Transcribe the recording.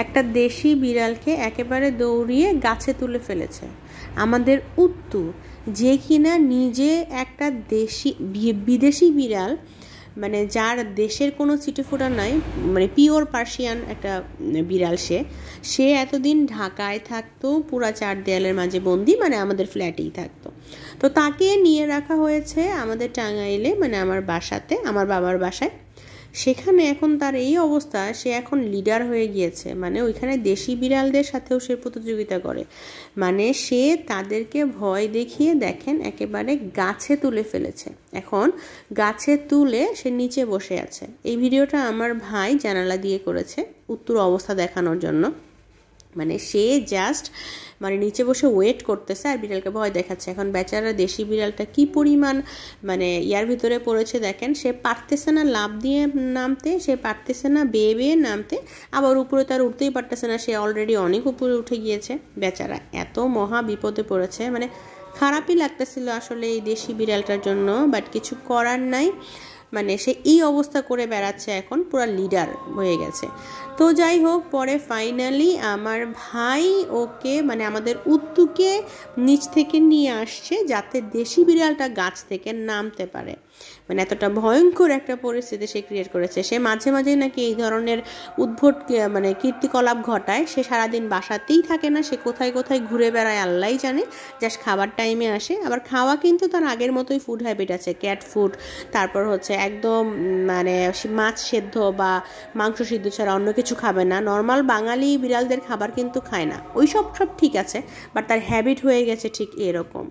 একটা দেশি বিড়ালকে একেবারে দৌড়িয়ে গাছে তুলে ফেলেছে আমাদের উত্তু, যে কিনা নিজে একটা বিদেশি বিড়াল, মানে যার দেশের কোনো চিটেফোঁটা নাই, মানে পিওর পার্সিয়ান একটা বিড়াল। সে এতদিন ঢাকায় থাকতো, পুরা 4 দেয়ালের মাঝে বন্দি, মানে আমাদের ফ্ল্যাটেই থাকতো। তো তাকে নিয়ে রাখা হয়েছে আমাদের টাঙ্গাইলে, মানে আমার বাসাতে, আমার বাবার বাসায়। সেখানে এখন তার এই অবস্থা, সে এখন লিডার হয়ে গিয়েছে, মানে ওইখানে দেশি বিড়ালদের সাথেও সে প্রতিযোগিতা করে। মানে সে তাদেরকে ভয় দেখিয়ে দেখেন একেবারে গাছে তুলে ফেলেছে। এখন গাছে তুলে সে নিচে বসে আছে। এই ভিডিওটা আমার ভাই জানালা দিয়ে করেছে উত্তর অবস্থা দেখানোর জন্য। মানে সে জাস্ট মানে নিচে বসে ওয়েট করতেছে আর বিড়ালকে ভয় দেখাচ্ছে। এখন বেচারা দেশি বিড়ালটা কি পরিমাণ মানে ইয়ার ভিতরে পড়েছে দেখেন। সে পারতেছে না লাফ দিয়ে নামতে, সে পারতেছে না বেয়ে বেয়ে নামতে, আবার উপরে তার উঠতেই পারতেছে না, সে অলরেডি অনেক উপরে উঠে গিয়েছে। বেচারা এত মহা বিপদে পড়েছে, মানে খারাপই লাগতেছিল আসলে এই দেশি বিড়ালটার জন্য, বাট কিছু করার নাই। মানে সে এই অবস্থা করে বেড়াচ্ছে, এখন পুরো লিডার হয়ে গেছে। তো যাই হোক, পরে ফাইনালি আমার ভাই ওকে, মানে আমাদের উত্তুকে নিচ থেকে নিয়ে আসছে যাতে দেশি বিড়ালটা গাছ থেকে নামতে পারে। মানে এতটা ভয়ঙ্কর একটা পরিস্থিতি সে ক্রিয়েট করেছে। সে মাঝে মাঝে নাকি এই ধরনের উদ্ভট মানে কীর্তিকলাপ ঘটায়। সে সারাদিন বাসাতেই থাকে না, সে কোথায় কোথায় ঘুরে বেড়ায় আল্লাহই জানে। জাস্ট খাবার টাইমে আসে। আবার খাওয়া কিন্তু তার আগের মতোই ফুড হ্যাবিট আছে, ক্যাট ফুড, তারপর হচ্ছে একদম মানে মাছ সেদ্ধ বা মাংস সিদ্ধ ছাড়া অন্য কিছু খাবে না। নর্মাল বাঙালি বিড়ালদের খাবার কিন্তু খায় না। ওই সব ঠিক আছে, বাট তার হ্যাবিট হয়ে গেছে ঠিক এরকম।